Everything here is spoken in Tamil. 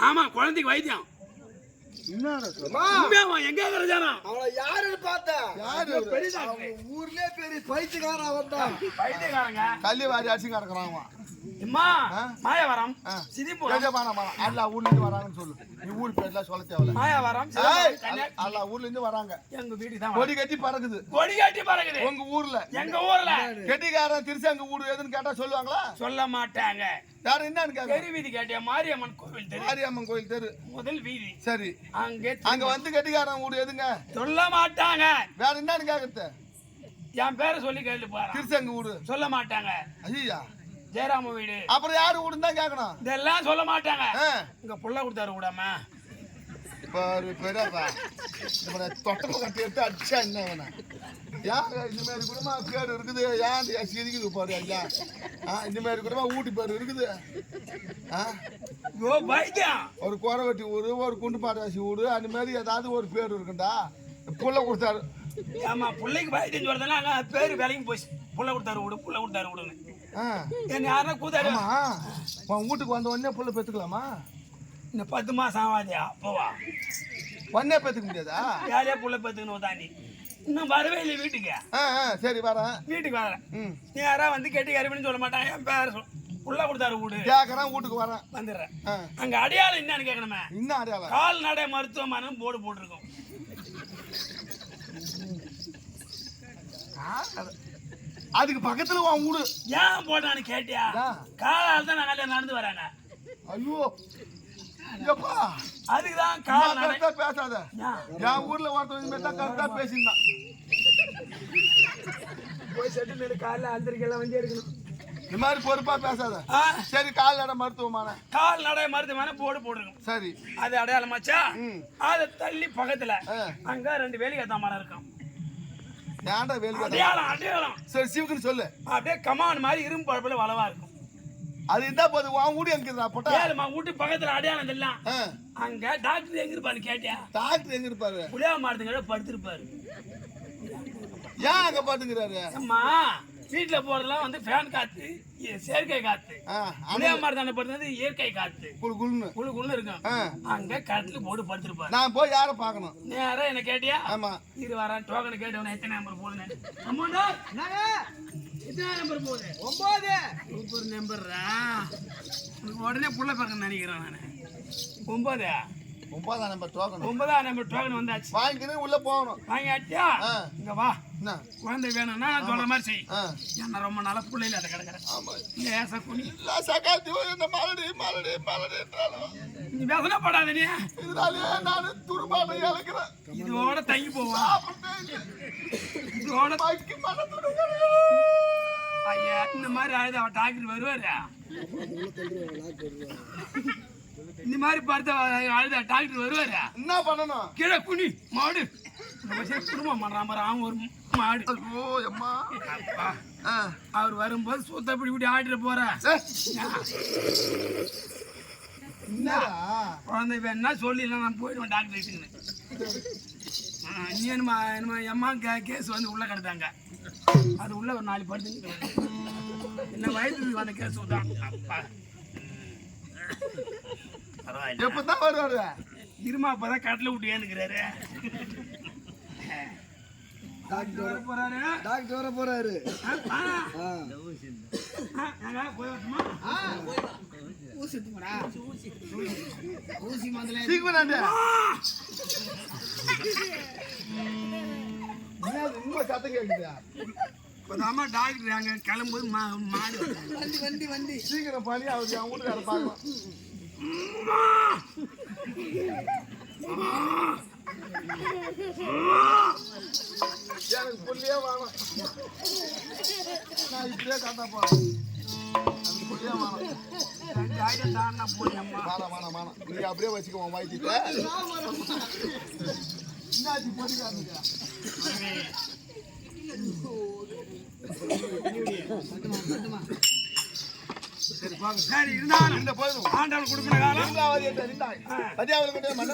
ஆமா குழந்தைக்கு வைத்தியம் எங்க யாருன்னு பார்த்தா ஊர்லயே பெரிய பைத்தியக்காரன் அவன் தான். வைத்தியக்காரங்க கல்லி வாரி அடிச்சு கிடக்குறான் அம்மா மாயவரம் சிதிபுரம் எல்லா ஊர்ல இருந்து வராங்கன்னு சொல்லு. நீ ஊர் பேர்ல சொல்ல தேவையில்ல. மாயவரம் எல்லா ஊர்ல இருந்து வராங்க. எங்க வீட்டுக்கு தான் கொடி கட்டி பறக்குது. கொடி கட்டி பறக்குது உங்க ஊர்ல. எங்க ஊர்ல கெட்டிக்காரன் திருச்செங்க ஊர் எதுன்னு கேட்டா சொல்லுவாங்களா? சொல்ல மாட்டாங்க. யாரு என்னன்னு கேட்க? தெரு வீதி கேட்டியா? மாரியம்மன் கோவில் தெரு. மாரியம்மன் கோயில் தெரு முதல் வீதி. சரி. அங்க வந்து கெட்டிக்காரன் ஊர் எதுங்க? சொல்ல மாட்டாங்க. வேற என்னன்னு கேக்குறது? என் பேரை சொல்லி கேட்டு பாரு. திருச்செங்க ஊரு சொல்ல மாட்டாங்க. ஐயா ஜெயராம வீடு. அப்புறம் யாரு ஊருன்னு தான் கேட்கணும். இதெல்லாம் சொல்ல மாட்டாங்க. இங்க புள்ள கொடுத்தாரு கூடாம பாரு பெரியப்பா தொட்டப்ப கட்டி எடுத்து அடிச்சா என்ன வேணா யாரு இந்த மாதிரி குடும்பமா பேர் இருக்குது. ஏன் சிரிக்குது பாரு ஐயா. இந்த மாதிரி குடும்பமா ஊட்டி பேர் இருக்குது. ஒரு கோரவட்டி ஊரு ஒரு குண்டுபாட்டாசி ஊரு அந்த மாதிரி ஏதாவது ஒரு பேர் இருக்குண்டா. புள்ள கொடுத்தாரு. ஆமா பிள்ளைக்கு வைத்தியம் சொல்றதுனா பேரு வேலைக்கு போச்சு. புள்ள கொடுத்தாரு விடு புள்ள கொடுத்தாரு விடுன்னு என்ன யாரா கூத்தாரு. உன் வீட்டுக்கு வந்த உடனே புள்ள பெத்துக்கலாமா? இந்த 10 மாசம் ஆகாதியா அப்போவா உடனே பெத்துக்க முடியாதா? யாரையா புள்ள பெத்துக்கணும் தாண்டி இன்னும் வரவே இல்லை வீட்டுக்கு. சரி வரேன். வீட்டுக்கு வரேன். நீ யாரா வந்து கேட்டு கருமின்னு சொல்ல மாட்டாங்க. என் பேர் புள்ள கொடுத்தாரு வீடு கேக்குறேன். வீட்டுக்கு வரேன் வந்துடுறேன். அங்க அடையாளம் என்னன்னு கேட்கணுமே. இன்னும் அடையாளம் கால்நடை மருத்துவமனை போர்டு போட்டிருக்கோம். அதுக்கு பக்கத்துல உன் வீடு ஏன் போட்டான்னு கேட்டியா? காலால் தான் நாங்க நடந்து வராங்க. ஐயோ அதுக்குதான் கால்நடை பேசாத. என் ஊர்ல ஒருத்தவங்க கரெக்டா பேசிருந்தான். போய் செட்டு காலைல அந்தரிக்கெல்லாம் வந்து எடுக்கணும். இந்த மாதிரி பொறுப்பா பேசாத. சரி கால்நடை மருத்துவமனை கால்நடை மருத்துவமனை போர்டு போட்டிருக்கோம். சரி அது அடையாளமாச்சா? அதை தள்ளி பக்கத்துல அங்க 2 வேலிகத்தா மரம் இருக்கும். ஏன்டா வேலிகத்தா? அடையாளம் அடையாளம். சரி சிவக்குன்னு சொல்லு. அப்படியே கமான் மாதிரி இரும்பு பழப்புல வளவா இருக்கும். அது இருந்தா போது உன் வீடு எங்க இருக்கா போட்டா? ஏழுமா வீட்டு பக்கத்துல அடையாளம் எல்லாம். அங்க டாக்டர் எங்க இருப்பாரு கேட்டியா? டாக்டர் எங்க இருப்பாரு? புளியா மரத்துக்கிட்ட படுத்திருப்பாரு. ஏன் அங்க பாத்துக்கிறாரு? அம்மா வீட்டுல போறதெல்லாம் வந்து ஃபேன் காத்து செயற்கை காத்து. புளியா மரத்தாண்ட படுத்தது இயற்கை காத்து. குளுன்னு குளுன்னு இருக்கும். அங்க கட்டில போட்டு படுத்திருப்பாரு. நான் போய் யார பாக்கணும்? நேரா என்ன கேட்டியா? ஆமா இது வரேன் டோக்கன் கேட்டவன எத்தனை நம்பர் போகுதுன்னு. அம்மாடா எத்தனை நம்பர் போகுது? 9 சூப்பர் நம்பர்ரா. உடனே புள்ள பக்கம் நினைக்கிறேன் நானு. 9 9ஆம் நம்பர் டோக்கன். 9ஆம் நம்பர் டோக்கன் வந்தாச்சு. வாங்கிக்கின்னு உள்ள போகணும். வாங்கியாச்சா? இங்க வா. குழந்தை வேணும்னா சொல்ற மாதிரி செய். என்ன ரொம்ப நல்ல பிள்ளைல அதை கிடக்குறேன். லேசா குனி. நீ வேதனை படாத நீ. நான் துருபானை இழக்கிறேன். இதோட தங்கி போவான். இதோட ஐயா இந்த மாதிரி ஆயுத டாக்டர் வருவாரு. இந்த மாதிரி பார்த்த அழுத டாக்டர் வருவாரு. என்ன பண்ணணும்? கீழே குனி மாடு குடும்பம் பண்றான் பாரு. அவன் ஒரு மாடு. அவர் வரும்போது சுத்தப்படி இப்படி ஆடிட்டு போற. குழந்தை வேணா சொல்லிடலாம். நான் போயிடுவேன் டாக்டர் கிட்ட. நீ என்னமா எம்மா கேஸ் வந்து உள்ள கிடத்தாங்க. அது உள்ள ஒரு 4 படுத்து என்ன வயதுக்கு வந்த கேஸ் தான். எப்பதான் வருவாரு? இருமா அப்பதான் கட்டில விட்டு ஏந்துக்கிறாரு. டாக்டர் வர போறாரு. ஊசி முதல்ல சத்தம் கேக்குதா? இப்பதாமா டாக்டர் அங்க கிளம்பும்போது மாடு வண்டி சீக்கிரம் பண்ணி அவருக்கு என் வீட்டுக்கார பார்க்கலாம். எனக்கு புள்ளியே வேணும். நான் இப்படியே காட்டா போறேன். எனக்கு புள்ளியே வேணும். வேணாம் நீ அப்படியே வச்சுக்குவோம் வாய்க்கிட்ட. என்னாச்சு போட்டுக்காதுங்க. சரி இருந்தாலும் ஆண்டாள் கொடுக்கிற காலம்